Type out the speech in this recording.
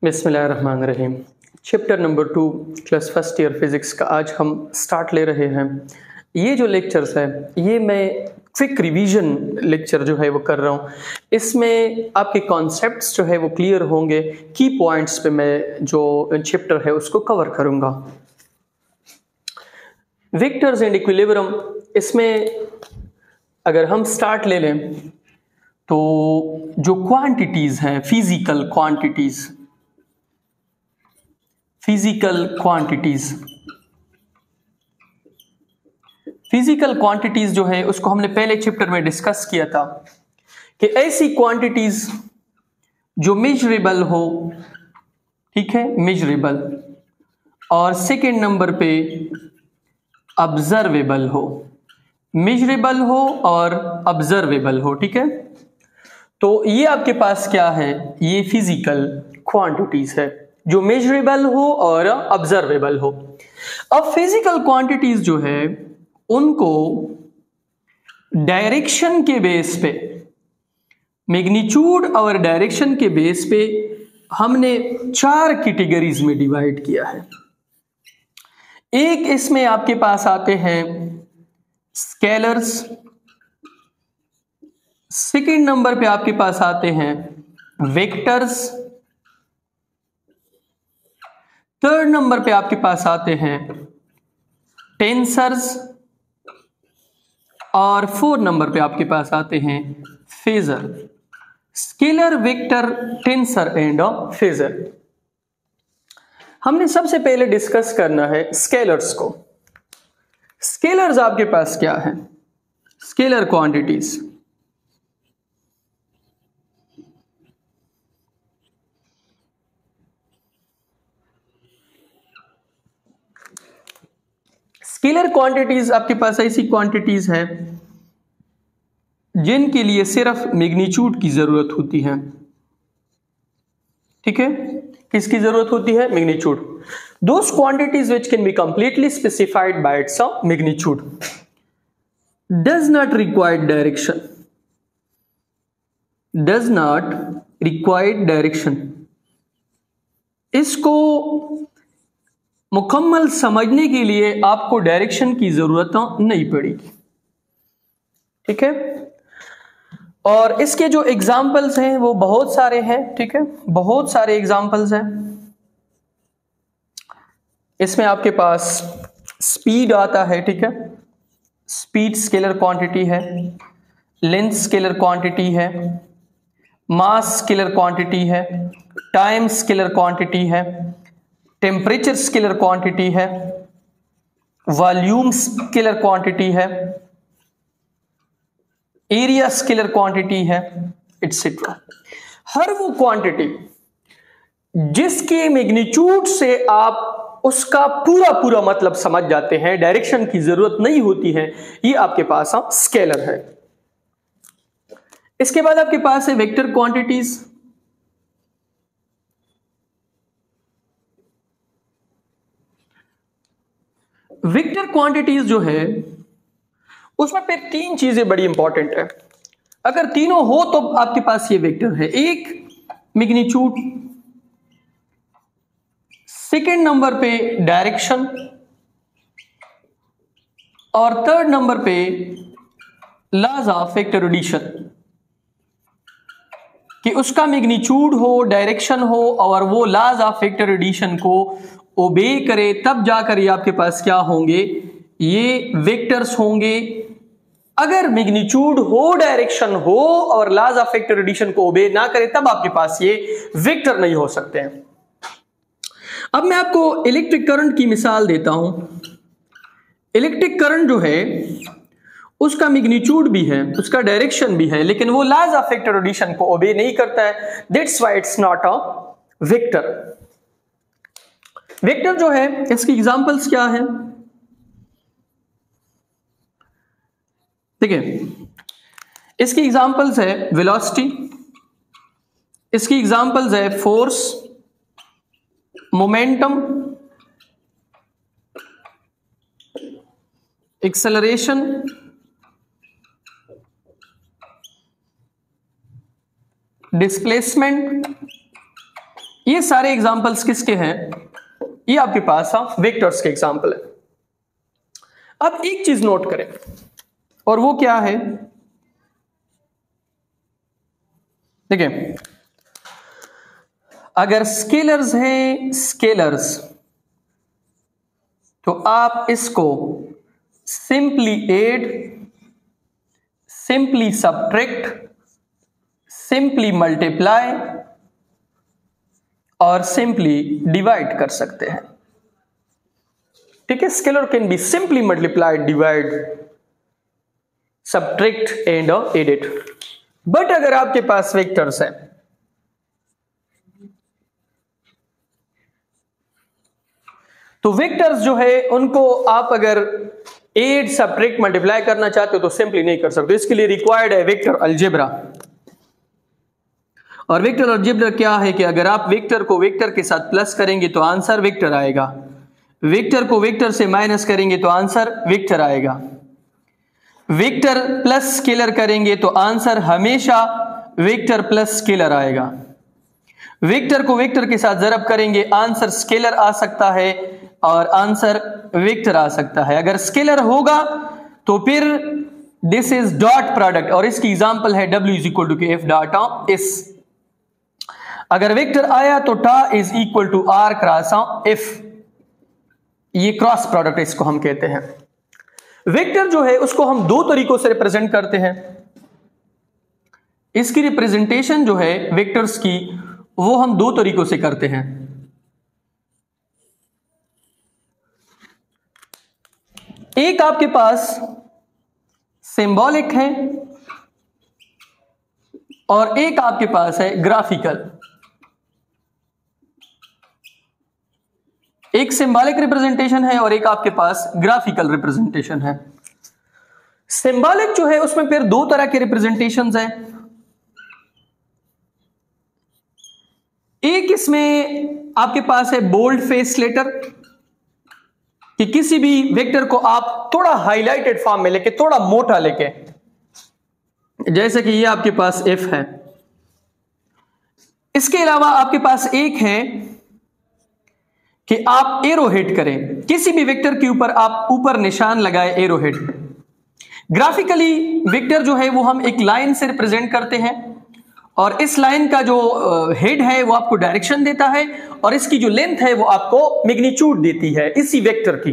बिस्मिल्लाहिर्रहमानिर्रहीम। Chapter number 2 class first year physics का आज हम स्टार्ट ले रहे हैं। ये जो लेक्चर्स है ये मैं क्विक रिवीजन लेक्चर जो है वो कर रहा हूँ। इसमें आपके कॉन्सेप्ट्स जो है वो क्लियर होंगे। की पॉइंट्स पे मैं जो चैप्टर है उसको कवर करूँगा। वेक्टर्स एंड इक्विलिब्रियम, इसमें अगर हम स्टार्ट ले लें तो जो क्वांटिटीज़ हैं फिजिकल क्वांटिटीज जो है उसको हमने पहले चैप्टर में डिस्कस किया था कि ऐसी क्वांटिटीज जो मेजरेबल हो, ठीक है, मेजरेबल, और सेकेंड नंबर पे ऑब्जर्वेबल हो, मेजरेबल हो और ऑब्जर्वेबल हो, ठीक है। तो ये आपके पास क्या है, ये फिजिकल क्वांटिटीज है जो मेजरेबल हो और ऑब्जर्वेबल हो। अब फिजिकल क्वांटिटीज जो है उनको डायरेक्शन के बेस पे, मैग्नीट्यूड और डायरेक्शन के बेस पे हमने 4 कैटेगरीज में डिवाइड किया है। एक इसमें आपके पास आते हैं स्केलर्स, सेकेंड नंबर पे आपके पास आते हैं वेक्टर्स, थर्ड नंबर पे आपके पास आते हैं टेंसर्स, और फोर्थ नंबर पे आपके पास आते हैं phasor. Scalar, vector, tensor and phasor. हमने सबसे पहले डिस्कस करना है स्केलर्स को। स्केलर्स आपके पास क्या है, स्केलर क्वांटिटीज। स्केलर क्वांटिटीज आपके पास ऐसी क्वांटिटीज हैं जिनके लिए सिर्फ मैग्नीट्यूड की जरूरत होती है, ठीक है। किसकी जरूरत होती है, magnitude. Those quantities which can be completely specified by its magnitude does not require direction, इसको मुकम्मल समझने के लिए आपको डायरेक्शन की जरूरत नहीं पड़ेगी, ठीक है। और इसके जो एग्जाम्पल्स हैं वो बहुत सारे हैं, ठीक है, बहुत सारे एग्जाम्पल्स हैं। इसमें आपके पास स्पीड आता है, ठीक है, स्पीड स्केलर क्वांटिटी है, लेंथ स्केलर क्वांटिटी है, मास स्केलर क्वांटिटी है, टाइम स्केलर क्वांटिटी है, टेम्परेचर स्केलर क्वांटिटी है, वॉल्यूम स्केलर क्वांटिटी है, एरिया स्केलर क्वांटिटी है, एटसेट्रा। हर वो क्वांटिटी जिसके मैग्नीट्यूड से आप उसका पूरा मतलब समझ जाते हैं, डायरेक्शन की जरूरत नहीं होती है, ये आपके पास स्केलर है। इसके बाद आपके पास है वेक्टर क्वांटिटीज। वेक्टर क्वांटिटीज जो है उसमें फिर 3 चीजें बड़ी इंपॉर्टेंट है। अगर तीनों हो तो आपके पास ये वेक्टर है। एक मैग्नीट्यूड, सेकेंड नंबर पे डायरेक्शन, और थर्ड नंबर पे लॉज ऑफ वेक्टर एडिशन, कि उसका मैग्नीट्यूड हो, डायरेक्शन हो और वो लॉज ऑफ वेक्टर एडिशन को ओबे करे, तब जाकर ये आपके पास क्या होंगे, ये वेक्टर्स होंगे। अगर मैग्नीट्यूड हो, डायरेक्शन हो और लॉज ऑफ वेक्टर एडिशन को ओबे ना करे तब आपके पास ये वेक्टर नहीं हो सकते हैं। अब मैं आपको इलेक्ट्रिक करंट की मिसाल देता हूं। इलेक्ट्रिक करंट जो है उसका मैग्नीट्यूड भी है, उसका डायरेक्शन भी है, लेकिन वो लॉज ऑफ वेक्टर एडिशन को ओबे नहीं करता है। That's why it's not a vector. Vector जो है इसकी एग्जांपल्स क्या है, ठीक है। इसकी एग्जांपल्स है वेलोसिटी, इसकी एग्जांपल्स है फोर्स, मोमेंटम, एक्सेलरेशन, डिस्प्लेसमेंट। ये सारे एग्जांपल्स किसके हैं? ये आपके पास वेक्टर्स के एग्जांपल है। अब एक चीज नोट करें, और वो क्या है? देखिए, अगर स्केलर्स हैं, स्केलर्स, तो आप इसको simply add, simply subtract, simply multiply और सिंपली डिवाइड कर सकते हैं। ठीक है, scalar can be simply multiplied, divide, subtract and added. But अगर आपके पास वेक्टर्स है, तो वेक्टर्स जो है उनको आप अगर एड, सब्ट्रैक्ट, मल्टीप्लाई करना चाहते हो तो सिंपली नहीं कर सकते। इसके लिए रिक्वायर्ड है वेक्टर अलजेब्रा। और वेक्टर अलजेब्रा क्या है कि अगर आप वेक्टर को वेक्टर के साथ प्लस करेंगे तो आंसर वेक्टर आएगा, वेक्टर को वेक्टर से माइनस करेंगे तो आंसर वेक्टर आएगा, वेक्टर प्लस स्केलर करेंगे तो आंसर हमेशा वेक्टर प्लस स्केलर आएगा, वेक्टर को वेक्टर के साथ जरब करेंगे आंसर स्केलर आ सकता है और आंसर वेक्टर आ सकता है। अगर स्केलर होगा तो फिर दिस इज डॉट प्रोडक्ट, और इसकी एग्जांपल है W is equal to K F dot S। अगर वेक्टर आया तो tau is equal to R cross F, ये क्रॉस प्रोडक्ट इसको हम कहते हैं। वेक्टर जो है उसको हम दो तरीकों से रिप्रेजेंट करते हैं। इसकी रिप्रेजेंटेशन जो है वेक्टर्स की, वो हम दो तरीकों से करते हैं। एक आपके पास सिंबॉलिक है और एक आपके पास है ग्राफिकल। एक सिंबॉलिक रिप्रेजेंटेशन है और एक आपके पास ग्राफिकल रिप्रेजेंटेशन है। सिंबॉलिक जो है उसमें फिर दो तरह के रिप्रेजेंटेशंस हैं। एक इसमें आपके पास है बोल्ड फेस लेटर, कि किसी भी वेक्टर को आप थोड़ा हाईलाइटेड फॉर्म में लेके, थोड़ा मोटा लेके, जैसे कि ये आपके पास F है। इसके अलावा आपके पास एक है कि आप एरो हेड करें, किसी भी वेक्टर के ऊपर आप ऊपर निशान लगाए एरो हेड। ग्राफिकली वेक्टर जो है वो हम एक लाइन से रिप्रेजेंट करते हैं, और इस लाइन का जो हेड है वो आपको डायरेक्शन देता है, और इसकी जो लेंथ है वो आपको मैग्नीट्यूड देती है इसी वेक्टर की।